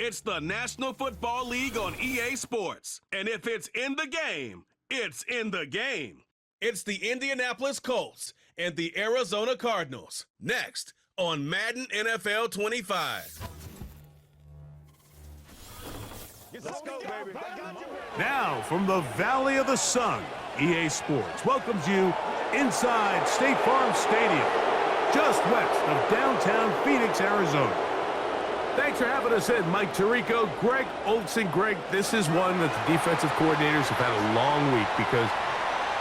It's the National Football League on EA Sports. And if it's in the game, it's in the game. It's the Indianapolis Colts and the Arizona Cardinals. Next on Madden NFL 25. Let's go, baby. Now, from the Valley of the Sun, EA Sports welcomes you inside State Farm Stadium, just west of downtown Phoenix, Arizona. Thanks for having us in, Mike Tirico, Greg Olson. Greg, this is one that the defensive coordinators have had a long week because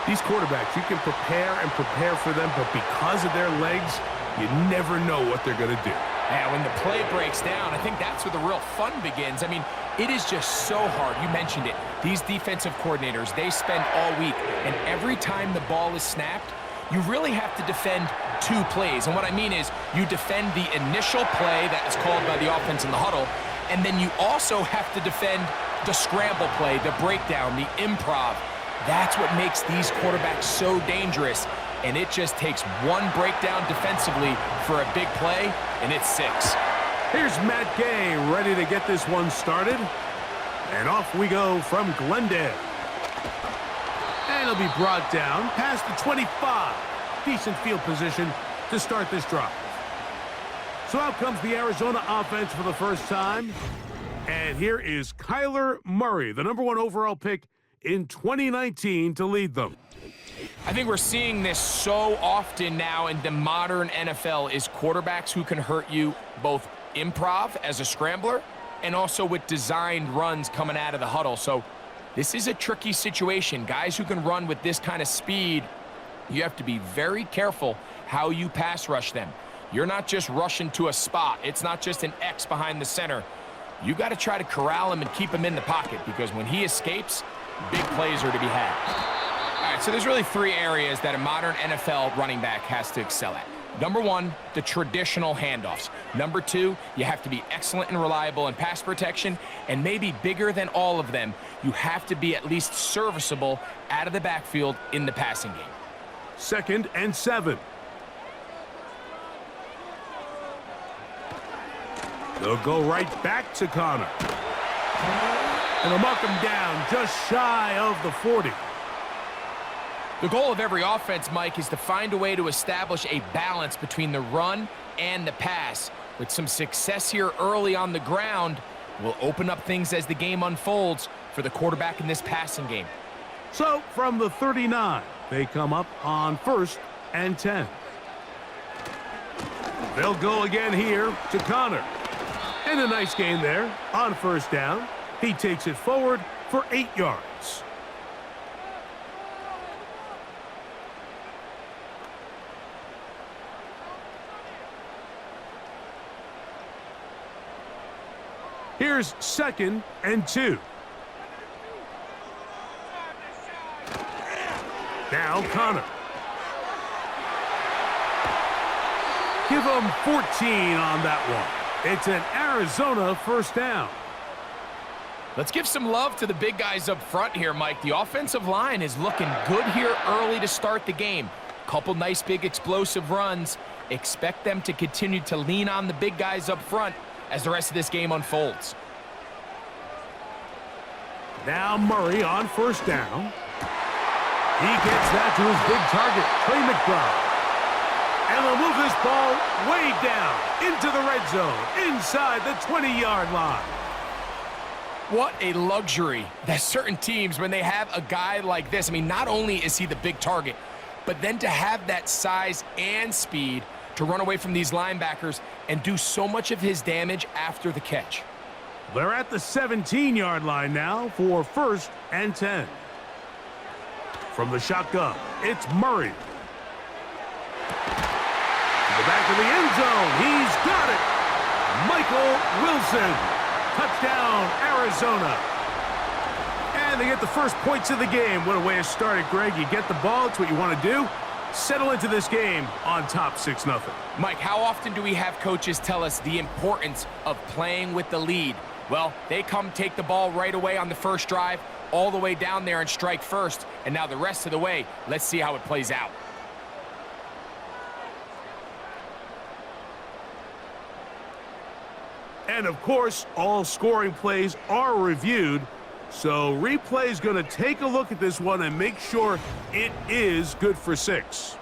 these quarterbacks, you can prepare and prepare for them, but because of their legs, you never know what they're going to do. Yeah, when the play breaks down, I think that's where the real fun begins. I mean, it is just so hard. You mentioned it. These defensive coordinators, they spend all week, and every time the ball is snapped, you really have to defend two plays. And what I mean is you defend the initial play that is called by the offense in the huddle, and then you also have to defend the scramble play, the breakdown, the improv. That's what makes these quarterbacks so dangerous. And it just takes one breakdown defensively for a big play, and it's 6. Here's Matt Gay ready to get this one started. And off we go from Glendale. And it'll be brought down past the 25. Decent field position to start this drive. So out comes the Arizona offense for the first time. And here is Kyler Murray, the #1 overall pick in 2019 to lead them. I think we're seeing this so often now in the modern NFL is quarterbacks who can hurt you both improv as a scrambler and also with designed runs coming out of the huddle. So this is a tricky situation. Guys who can run with this kind of speed, you have to be very careful how you pass rush them. You're not just rushing to a spot. It's not just an X behind the center. You got to try to corral him and keep him in the pocket because when he escapes, big plays are to be had. All right, so there's really 3 areas that a modern NFL running back has to excel at. Number 1, the traditional handoffs. Number 2, you have to be excellent and reliable in pass protection, and maybe bigger than all of them, you have to be at least serviceable out of the backfield in the passing game. 2nd and 7. They'll go right back to Connor. And they'll mark him down just shy of the 40. The goal of every offense, Mike, is to find a way to establish a balance between the run and the pass. With some success here early on the ground, will open up things as the game unfolds for the quarterback in this passing game. So, from the 39, they come up on 1st and 10. They'll go again here to Connor. And a nice gain there on 1st down. He takes it forward for 8 yards. Here's 2nd and 2. Now Connor. Give him 14 on that one. It's an Arizona 1st down. Let's give some love to the big guys up front here, Mike. The offensive line is looking good here early to start the game. Couple nice big explosive runs. Expect them to continue to lean on the big guys up front as the rest of this game unfolds. Now Murray on 1st down. He gets that to his big target, Trey McBride. And they'll move this ball way down into the red zone, inside the 20-yard line. What a luxury that certain teams, when they have a guy like this, I mean, not only is he the big target, but then to have that size and speed to run away from these linebackers and do so much of his damage after the catch. They're at the 17-yard line now for 1st and 10. From the shotgun, it's Murray. To the back of the end zone, he's got it. Michael Wilson. Touchdown, Arizona. And they get the first points of the game. What a way to start it, Greg. You get the ball. It's what you want to do. Settle into this game on top 6-0. Mike, how often do we have coaches tell us the importance of playing with the lead? Well, they come take the ball right away on the first drive, all the way down there and strike first. And now the rest of the way, let's see how it plays out. And, of course, all scoring plays are reviewed. So replay is going to take a look at this one and make sure it is good for 6.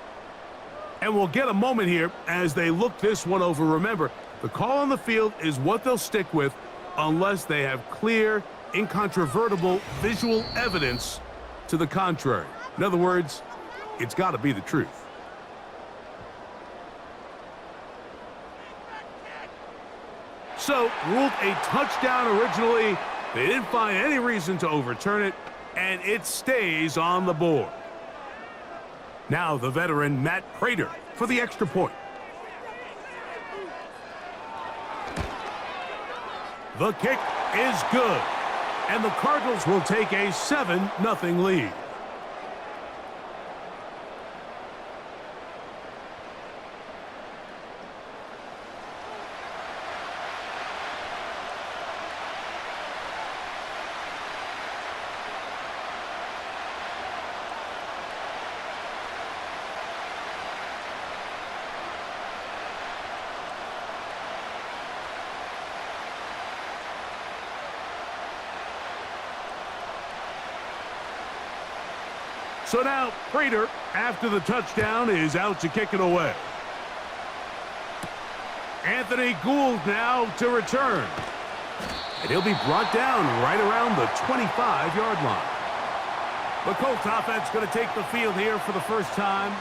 And we'll get a moment here as they look this one over. Remember, the call on the field is what they'll stick with unless they have clear, incontrovertible visual evidence to the contrary. In other words, it's got to be the truth. So, ruled a touchdown originally. They didn't find any reason to overturn it, and it stays on the board. Now the veteran Matt Prater for the extra point. The kick is good, and the Cardinals will take a 7-0 lead. So now Prater, after the touchdown, is out to kick it away. Anthony Gould now to return. And he'll be brought down right around the 25-yard line. The Colts offense going to take the field here for the first time.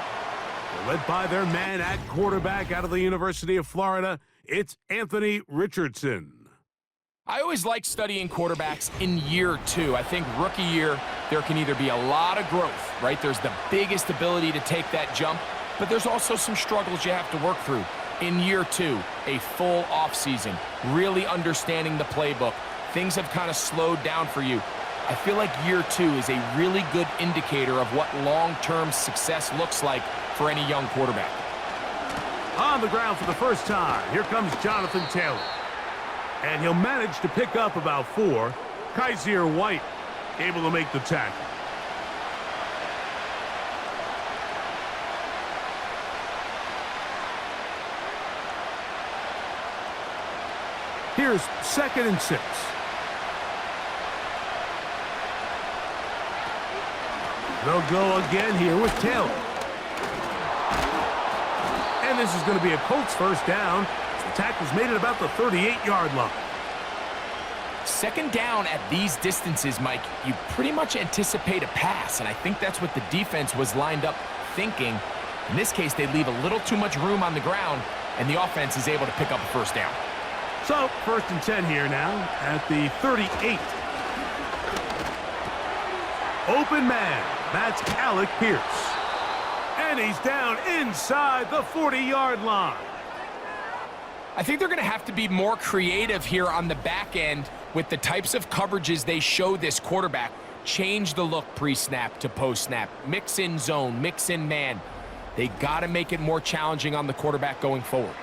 They're led by their man at quarterback out of the University of Florida. It's Anthony Richardson. I always like studying quarterbacks in year 2. I think rookie year, there can either be a lot of growth, right? There's the biggest ability to take that jump, but there's also some struggles you have to work through. In year 2, a full offseason, really understanding the playbook. Things have kind of slowed down for you. I feel like year 2 is a really good indicator of what long-term success looks like for any young quarterback. On the ground for the first time, here comes Jonathan Taylor. And he'll manage to pick up about 4. Kaiser White able to make the tackle. Here's 2nd and 6. They'll go again here with Taylor. And this is going to be a Colts first down. The tackle's made it about the 38-yard line. 2nd down at these distances, Mike, you pretty much anticipate a pass, and I think that's what the defense was lined up thinking. In this case, they leave a little too much room on the ground, and the offense is able to pick up a first down. So, 1st and 10 here now at the 38. Open man, that's Alec Pierce. And he's down inside the 40-yard line. I think they're going to have to be more creative here on the back end with the types of coverages they show this quarterback. Change the look pre-snap to post-snap. Mix in zone, mix in man. They got to make it more challenging on the quarterback going forward.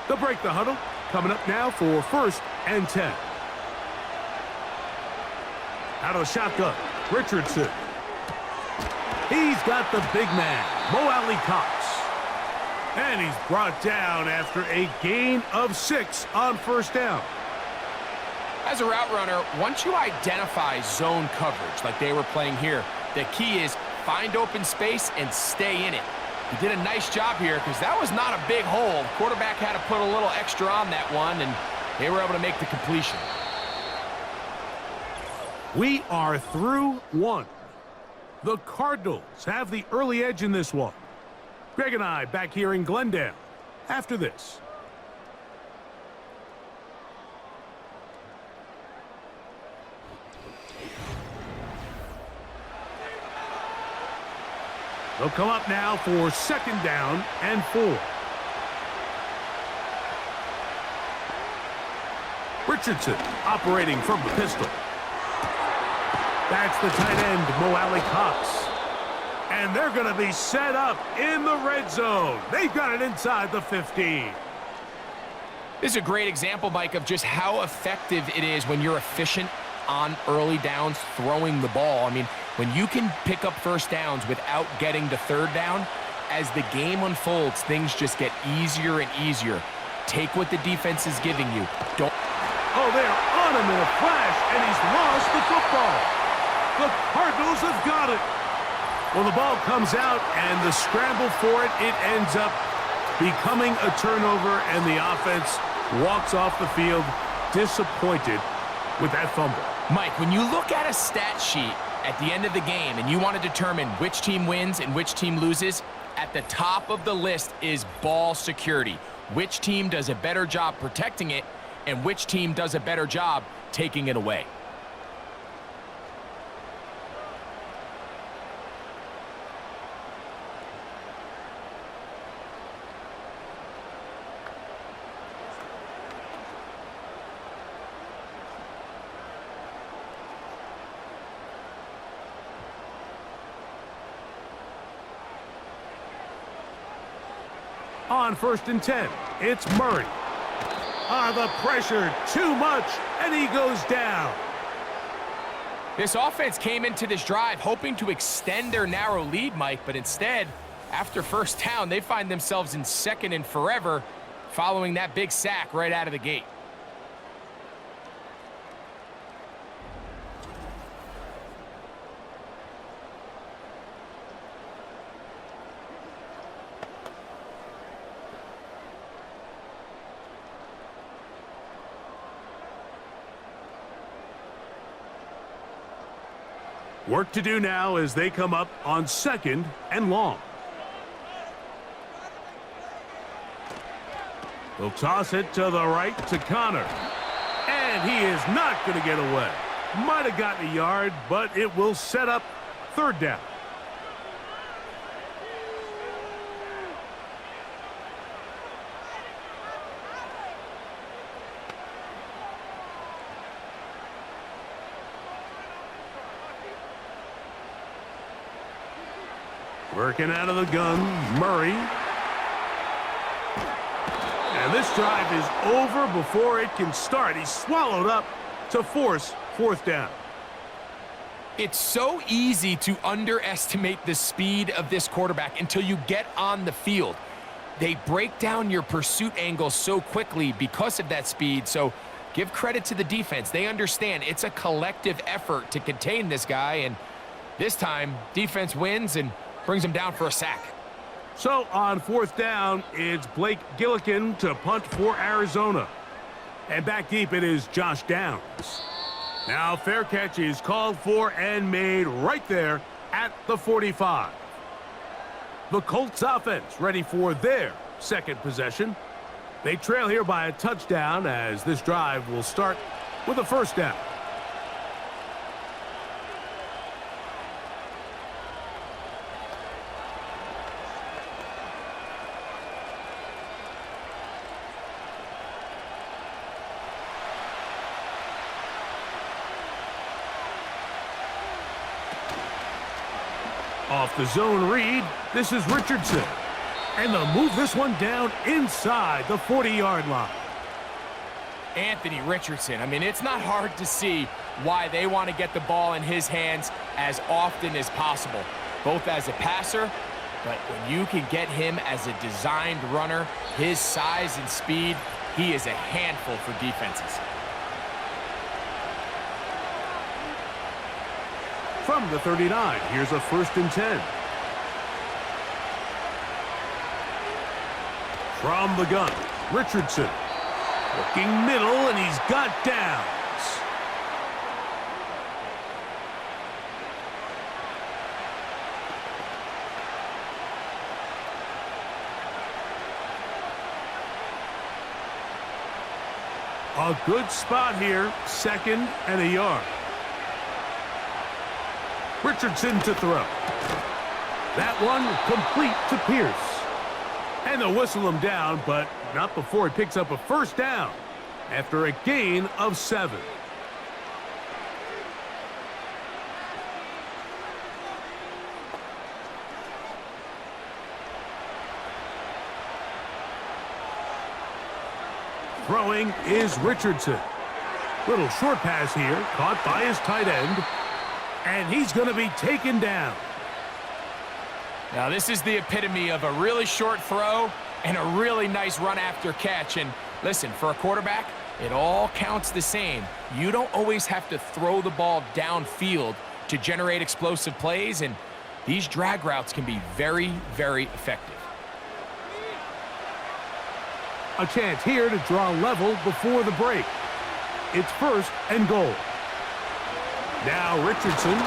They'll break the huddle. Coming up now for 1st and 10. Out of the shotgun, Richardson. He's got the big man, Mo Alley Cox. And he's brought down after a gain of 6 on 1st down. As a route runner, once you identify zone coverage like they were playing here, the key is find open space and stay in it. He did a nice job here because that was not a big hole. The quarterback had to put a little extra on that one, and they were able to make the completion. We are through 1. The Cardinals have the early edge in this one. Greg and I back here in Glendale after this. They'll come up now for 2nd down and 4. Richardson operating from the pistol. That's the tight end, Mo Alley Cox. And they're going to be set up in the red zone. They've got it inside the 15. This is a great example, Mike, of just how effective it is when you're efficient on early downs throwing the ball. I mean, when you can pick up 1st downs without getting to 3rd down, as the game unfolds, things just get easier and easier. Take what the defense is giving you. Don't. Oh, they're on him in a flash, and he's lost the football. The Cardinals have got it. Well, the ball comes out, and the scramble for it, it ends up becoming a turnover, and the offense walks off the field disappointed with that fumble. Mike, when you look at a stat sheet at the end of the game and you want to determine which team wins and which team loses, at the top of the list is ball security. Which team does a better job protecting it and which team does a better job taking it away. On 1st and 10, it's Murray. The pressure, too much, and he goes down. This offense came into this drive hoping to extend their narrow lead, Mike, but instead, after first down, they find themselves in 2nd and forever following that big sack right out of the gate. Work to do now as they come up on 2nd and long. They'll toss it to the right to Connor. And he is not going to get away. Might have gotten a yard, but it will set up 3rd down. Working out of the gun, Murray. And this drive is over before it can start. He's swallowed up to force 4th down. It's so easy to underestimate the speed of this quarterback until you get on the field. They break down your pursuit angle so quickly because of that speed, so give credit to the defense. They understand it's a collective effort to contain this guy, and this time, defense wins and brings him down for a sack. So on 4th down, it's Blake Gillikin to punt for Arizona. And back deep it is Josh Downs. Now fair catch is called for and made right there at the 45. The Colts offense ready for their 2nd possession. They trail here by a touchdown as this drive will start with a 1st down. Off the zone read, this is Richardson. And they'll move this one down inside the 40-yard line. Anthony Richardson, I mean, it's not hard to see why they want to get the ball in his hands as often as possible, both as a passer, but when you can get him as a designed runner, his size and speed, he is a handful for defenses. From the 39, here's a 1st and 10. From the gun, Richardson. Looking middle, and he's got Downs. A good spot here, 2nd and a yard. Richardson to throw. That one complete to Pierce. And they'll whistle him down, but not before he picks up a 1st down after a gain of 7. Throwing is Richardson. Little short pass here, caught by his tight end. And he's going to be taken down. Now, this is the epitome of a really short throw and a really nice run after catch. And listen, for a quarterback, it all counts the same. You don't always have to throw the ball downfield to generate explosive plays, and these drag routes can be very, very effective. A chance here to draw level before the break. It's 1st and goal. Now Richardson.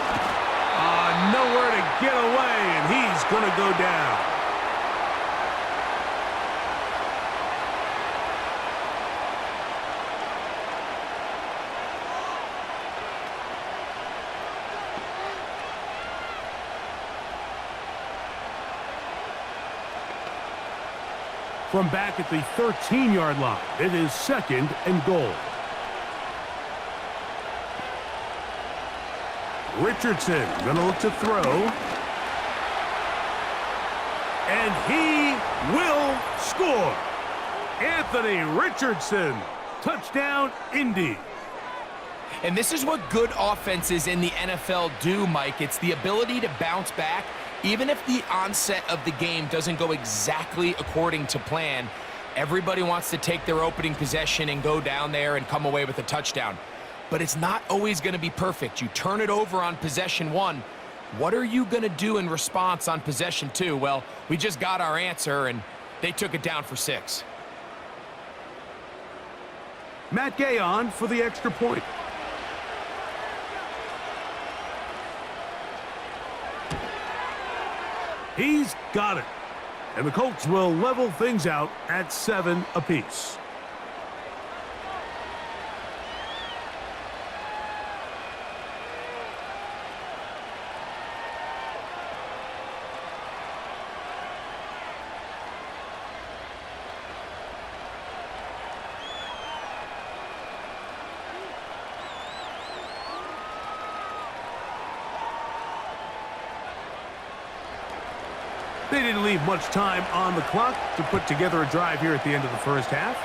Nowhere to get away, and he's going to go down. From back at the 13-yard line, it is 2nd and goal. Richardson going to look to throw. And he will score. Anthony Richardson. Touchdown, Indy. And this is what good offenses in the NFL do, Mike. It's the ability to bounce back. Even if the onset of the game doesn't go exactly according to plan, everybody wants to take their opening possession and go down there and come away with a touchdown. But it's not always going to be perfect. You turn it over on possession 1. What are you going to do in response on possession 2? Well, we just got our answer, and they took it down for 6. Matt Gay on for the extra point. He's got it. And the Colts will level things out at 7 apiece. They didn't leave much time on the clock to put together a drive here at the end of the first half.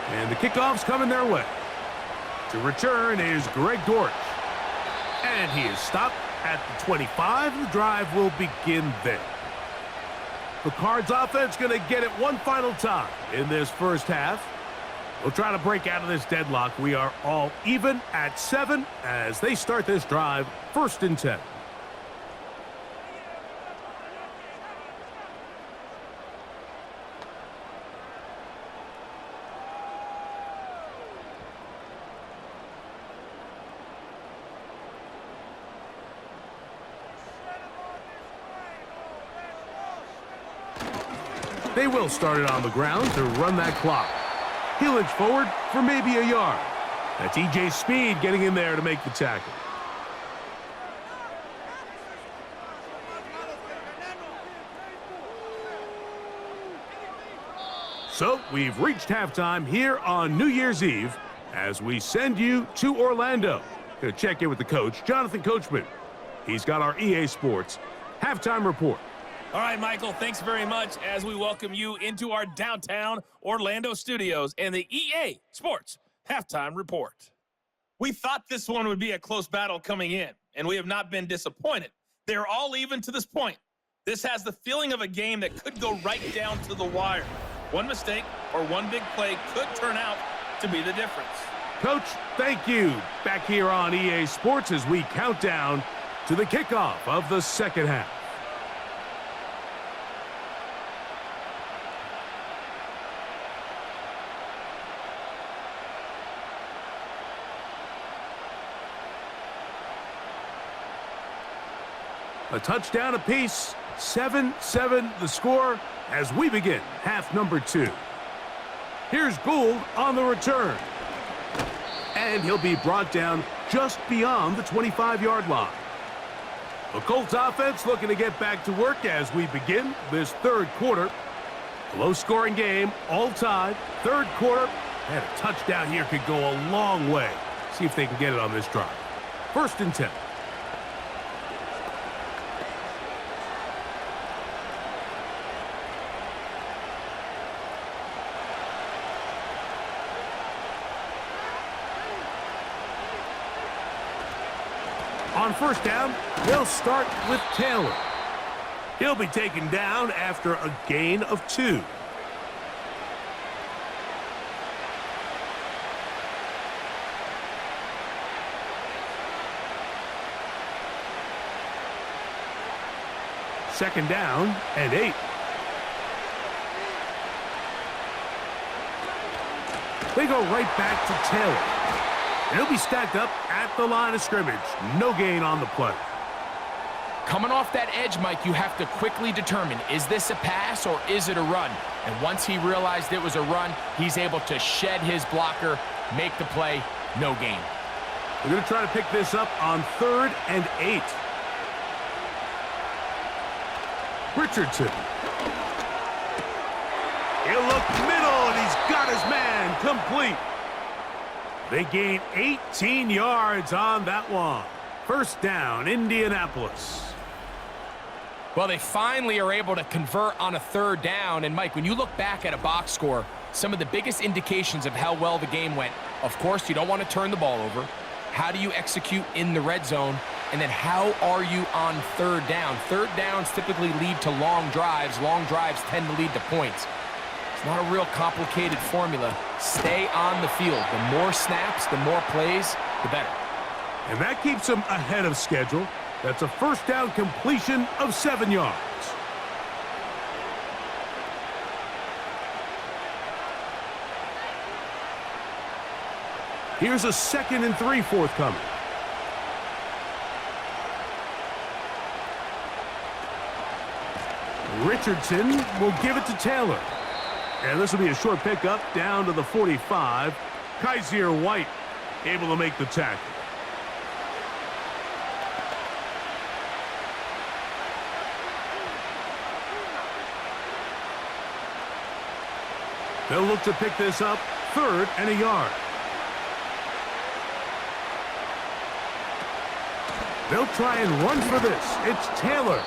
And the kickoff's coming their way. To return is Greg Dortch. And he is stopped at the 25. The drive will begin there. The Cards offense going to get it one final time in this first half. We'll try to break out of this deadlock. We are all even at 7 as they start this drive, 1st and 10. They will start it on the ground to run that clock. He'll inch forward for maybe a yard. That's E.J. Speed getting in there to make the tackle. So we've reached halftime here on New Year's Eve as we send you to Orlando. Going to check in with the coach, Jonathan Coachman. He's got our EA Sports halftime report. All right, Michael, thanks very much as we welcome you into our downtown Orlando studios and the EA Sports Halftime Report. We thought this one would be a close battle coming in, and we have not been disappointed. They're all even to this point. This has the feeling of a game that could go right down to the wire. One mistake or one big play could turn out to be the difference. Coach, thank you. Back here on EA Sports as we count down to the kickoff of the second half. A touchdown apiece, 7-7 the score as we begin half number 2. Here's Gould on the return. And he'll be brought down just beyond the 25-yard line. The Colts offense looking to get back to work as we begin this third quarter. Low-scoring game, all tied, third quarter. And a touchdown here could go a long way. See if they can get it on this drive. 1st and 10. On 1st down, they'll start with Taylor. He'll be taken down after a gain of 2. Second down and 8. They go right back to Taylor. He'll be stacked up at the line of scrimmage. No gain on the play. Coming off that edge, Mike, you have to quickly determine, is this a pass or is it a run? And once he realized it was a run, he's able to shed his blocker, make the play, no gain. We're going to try to pick this up on 3rd and 8. Richardson. He'll look middle, and he's got his man complete. They gain 18 yards on that one. First down, Indianapolis. Well, they finally are able to convert on a 3rd down. And, Mike, when you look back at a box score, some of the biggest indications of how well the game went, of course, you don't want to turn the ball over. How do you execute in the red zone? And then how are you on 3rd down? 3rd downs typically lead to long drives. Long drives tend to lead to points. It's not a real complicated formula. Stay on the field. The more snaps, the more plays, the better. And that keeps them ahead of schedule. That's a first down completion of 7 yards. Here's a 2nd and 3 forthcoming. Richardson will give it to Taylor. And this will be a short pickup down to the 45. Kaiser White able to make the tackle. They'll look to pick this up 3rd and a yard. They'll try and run for this. It's Taylor.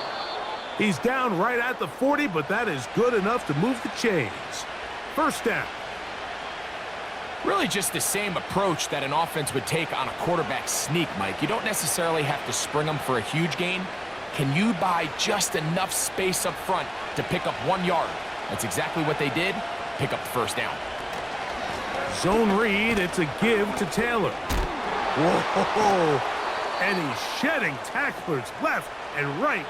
He's down right at the 40, but that is good enough to move the chains. First down. Really just the same approach that an offense would take on a quarterback sneak, Mike. You don't necessarily have to spring them for a huge gain. Can you buy just enough space up front to pick up 1 yard? That's exactly what they did. Pick up the first down. Zone read. It's a give to Taylor. Whoa. And he's shedding tacklers left and right,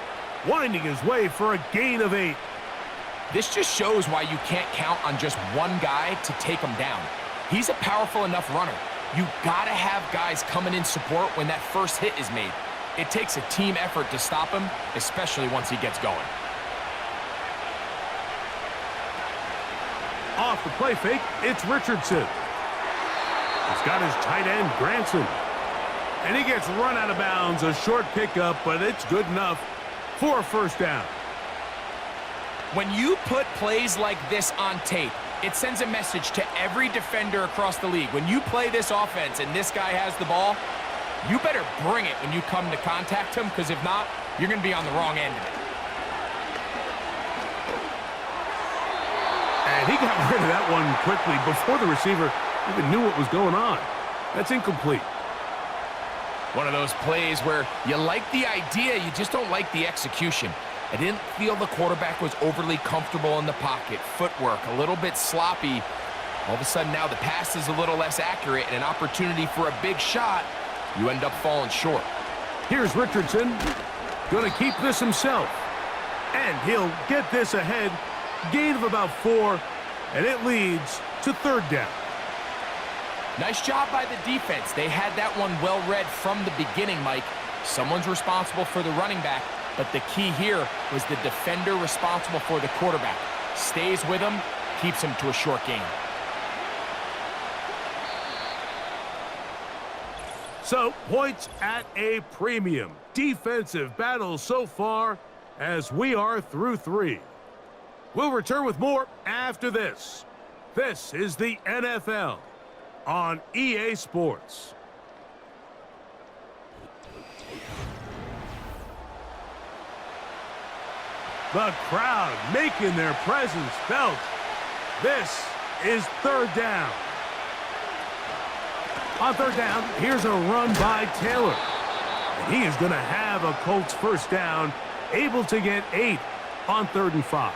winding his way for a gain of 8. This just shows why you can't count on just one guy to take him down. He's a powerful enough runner. You gotta have guys coming in support when that first hit is made. It takes a team effort to stop him, especially once he gets going. Off the play fake, it's Richardson. He's got his tight end, Granson. And he gets run out of bounds. A short pickup, but it's good enough for a first down. When you put plays like this on tape, it sends a message to every defender across the league. When you play this offense and this guy has the ball, you better bring it when you come to contact him, because if not, you're going to be on the wrong end of it. And he got rid of that one quickly before the receiver even knew what was going on. That's incomplete. One of those plays where you like the idea, you just don't like the execution. I didn't feel the quarterback was overly comfortable in the pocket. Footwork, a little bit sloppy. All of a sudden now the pass is a little less accurate and an opportunity for a big shot. You end up falling short. Here's Richardson. Going to keep this himself. And he'll get this ahead. Gain of about 4. And it leads to 3rd down. Nice job by the defense. They had that one well read from the beginning, Mike. Someone's responsible for the running back, but the key here was the defender responsible for the quarterback. Stays with him, keeps him to a short gain. So, points at a premium. Defensive battle so far as we are through 3. We'll return with more after this. This is the NFL on EA Sports. The crowd making their presence felt. This is 3rd down. On 3rd down, here's a run by Taylor. And he is going to have a Colts first down, able to get 8 on 3rd and 5.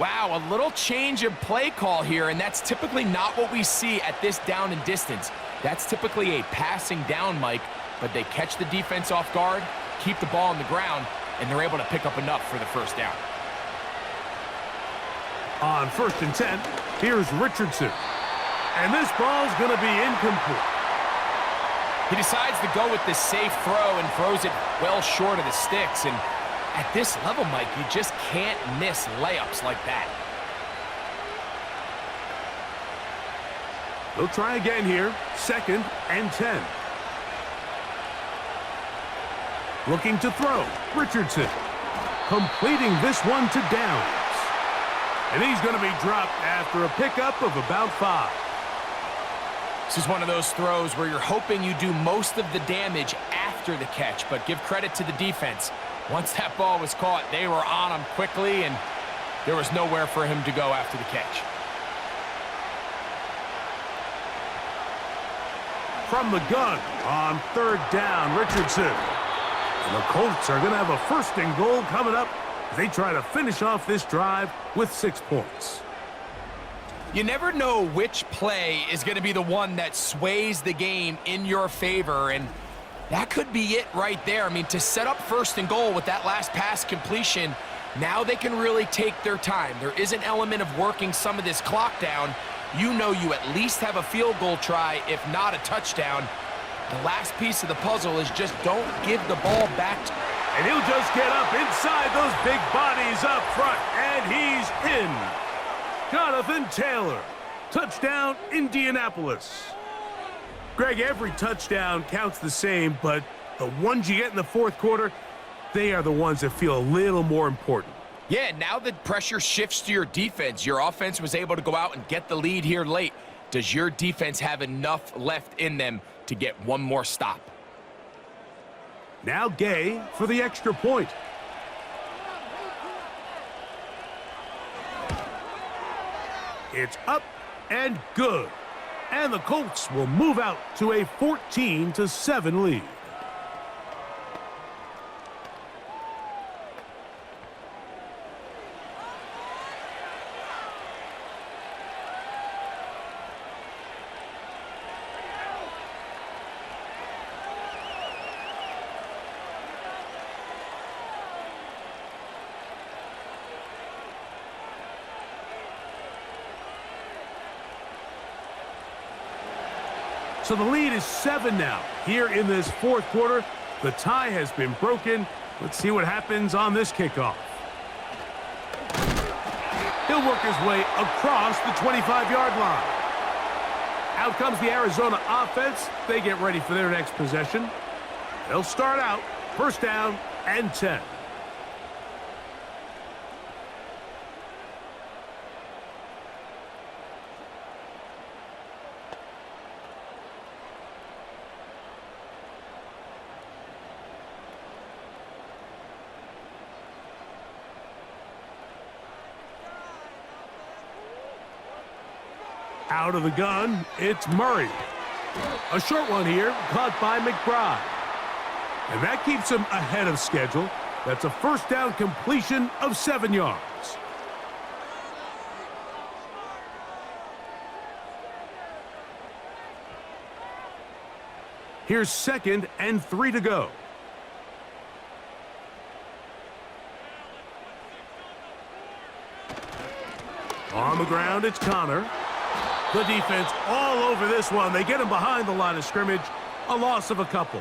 Wow, a little change of play call here, and that's typically not what we see at this down and distance. That's typically a passing down, Mike, but they catch the defense off guard, keep the ball on the ground, and they're able to pick up enough for the first down. On 1st and 10, here's Richardson. And this ball's going to be incomplete. He decides to go with this safe throw and throws it well short of the sticks. And at this level, Mike, you just can't miss layups like that. They'll try again here. 2nd and 10. Looking to throw. Richardson. Completing this one to Downs. And he's going to be dropped after a pickup of about 5. This is one of those throws where you're hoping you do most of the damage after the catch, but give credit to the defense. Once that ball was caught, they were on him quickly, and there was nowhere for him to go after the catch. From the gun on 3rd down, Richardson. And the Colts are going to have a 1st and goal coming up as they try to finish off this drive with 6 points. You never know which play is going to be the one that sways the game in your favor, and that could be it right there. I mean, to set up 1st and goal with that last pass completion, now they can really take their time. There is an element of working some of this clock down. You know you at least have a field goal try, if not a touchdown. The last piece of the puzzle is just don't give the ball back. And he'll just get up inside those big bodies up front, and he's in. Jonathan Taylor. Touchdown, Indianapolis. Greg, every touchdown counts the same, but the ones you get in the 4th quarter, they are the ones that feel a little more important. Yeah, now the pressure shifts to your defense. Your offense was able to go out and get the lead here late. Does your defense have enough left in them to get one more stop? Now Gay for the extra point. It's up and good. And the Colts will move out to a 14-7 lead. So the lead is 7 now. Here in this 4th quarter, the tie has been broken. Let's see what happens on this kickoff. He'll work his way across the 25-yard line. Out comes the Arizona offense. They get ready for their next possession. They'll start out 1st down and 10. Out of the gun, it's Murray. A short one here, caught by McBride. And that keeps him ahead of schedule. That's a 1st down completion of 7 yards. Here's 2nd and 3 to go. On the ground, it's Connor. The defense all over this one. They get him behind the line of scrimmage. A loss of a couple.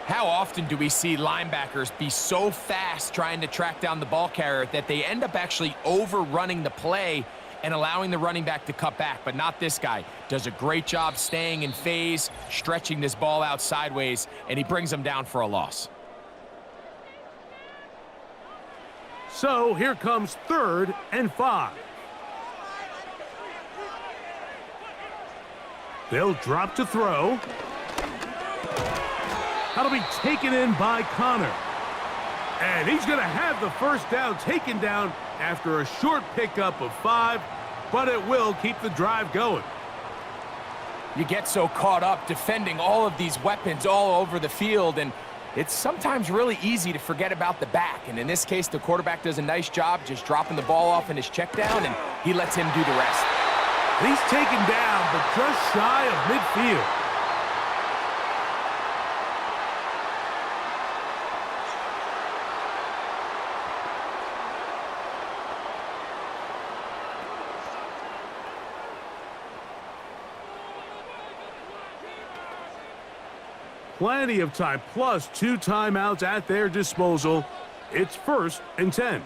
How often do we see linebackers be so fast trying to track down the ball carrier that they end up actually overrunning the play and allowing the running back to cut back? But not this guy. Does a great job staying in phase, stretching this ball out sideways, and he brings them down for a loss. So here comes 3rd and 5. They'll drop to throw. That'll be taken in by Connor. And he's going to have the 1st down taken down after a short pickup of 5, but it will keep the drive going. You get so caught up defending all of these weapons all over the field, and it's sometimes really easy to forget about the back. And in this case, the quarterback does a nice job just dropping the ball off in his check down, and he lets him do the rest. He's taken down, but just shy of midfield. Plenty of time, plus 2 timeouts at their disposal. It's 1st and 10.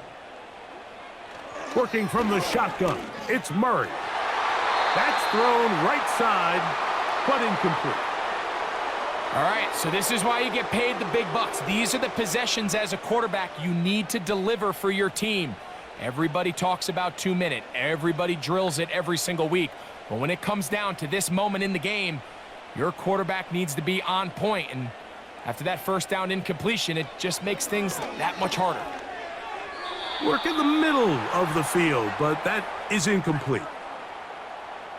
Working from the shotgun, it's Murray. That's thrown right side, but incomplete. All right, so this is why you get paid the big bucks. These are the possessions as a quarterback you need to deliver for your team. Everybody talks about 2-minute. Everybody drills it every single week. But when it comes down to this moment in the game, your quarterback needs to be on point, and after that first down incompletion, it just makes things that much harder. Work in the middle of the field, but that is incomplete.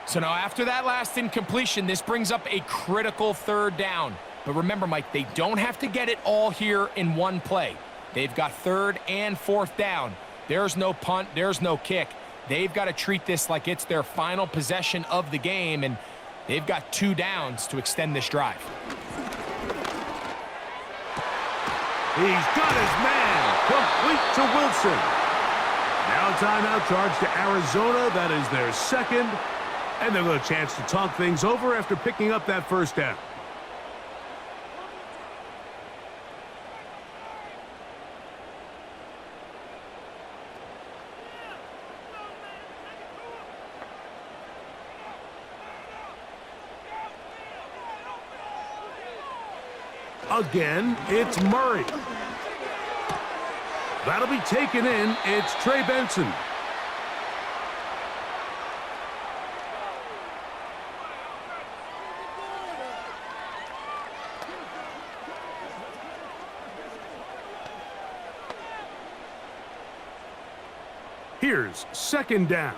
So now after that last incompletion, this brings up a critical 3rd down. But remember, Mike, they don't have to get it all here in one play. They've got 3rd and 4th down. There's no punt, there's no kick. They've got to treat this like it's their final possession of the game, and they've got 2 downs to extend this drive. He's got his man, complete to Wilson. Now timeout charge to Arizona. That is their 2nd. And they'll have a chance to talk things over after picking up that 1st down. Again, it's Murray. That'll be taken in. It's Trey Benson. Here's 2nd down.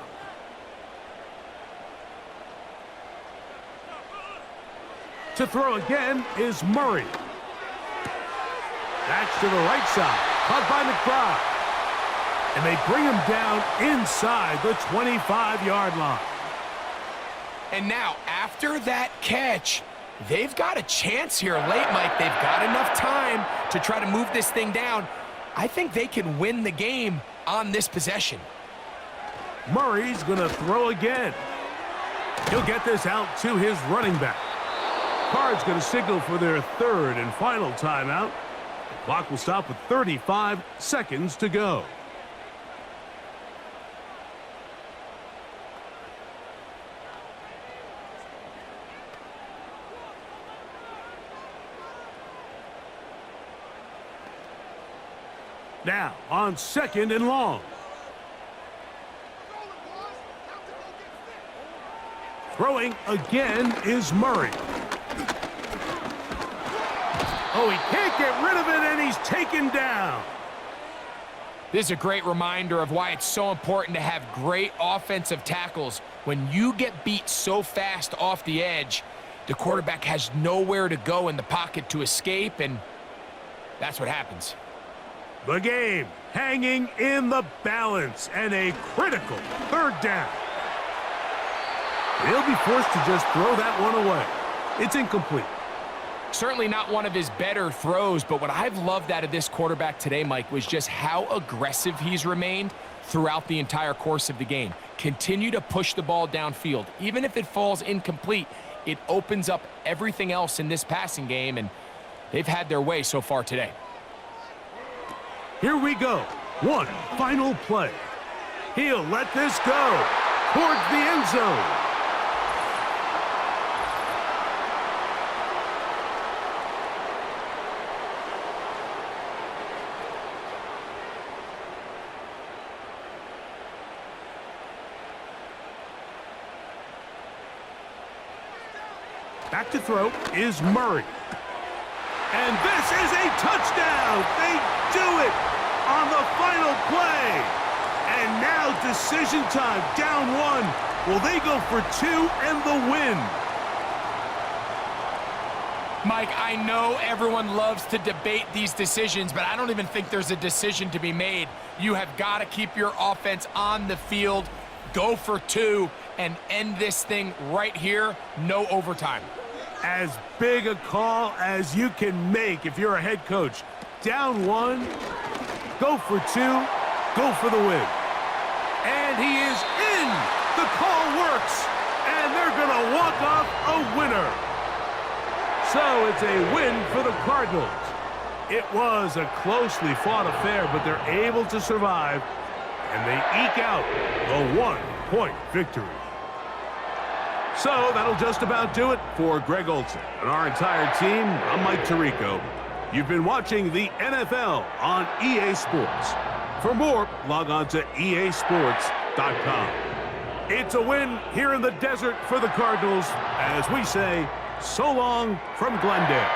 To throw again is Murray. That's to the right side, caught by McBride. And they bring him down inside the 25-yard line. And now, after that catch, they've got a chance here late, Mike. They've got enough time to try to move this thing down. I think they can win the game on this possession. Murray's going to throw again. He'll get this out to his running back. Card's going to signal for their 3rd and final timeout. The clock will stop with 35 seconds to go. Now on 2nd and long. Throwing again is Murray. Oh, he can't get rid of it, and he's taken down. This is a great reminder of why it's so important to have great offensive tackles. When you get beat so fast off the edge, the quarterback has nowhere to go in the pocket to escape, and that's what happens. The game hanging in the balance, and a critical 3rd down. He'll be forced to just throw that one away. It's incomplete. Certainly not one of his better throws, but what I've loved out of this quarterback today, Mike, was just how aggressive he's remained throughout the entire course of the game. Continue to push the ball downfield. Even if it falls incomplete, it opens up everything else in this passing game, and they've had their way so far today. Here we go. One final play. He'll let this go towards the end zone. Back to throw is Murray. And this is a touchdown. They do it on the final play. And now decision time, down 1. Will they go for 2 and the win? Mike, I know everyone loves to debate these decisions, but I don't even think there's a decision to be made. You have got to keep your offense on the field, go for 2, and end this thing right here, no overtime. As big a call as you can make if you're a head coach. Down 1, go for 2, go for the win. And he is in! The call works! And they're going to walk off a winner. So it's a win for the Cardinals. It was a closely fought affair, but they're able to survive, and they eke out a 1-point victory. So that'll just about do it for Greg Olson and our entire team. I'm Mike Tirico. You've been watching the NFL on EA Sports. For more, log on to easports.com. It's a win here in the desert for the Cardinals, as we say, so long from Glendale.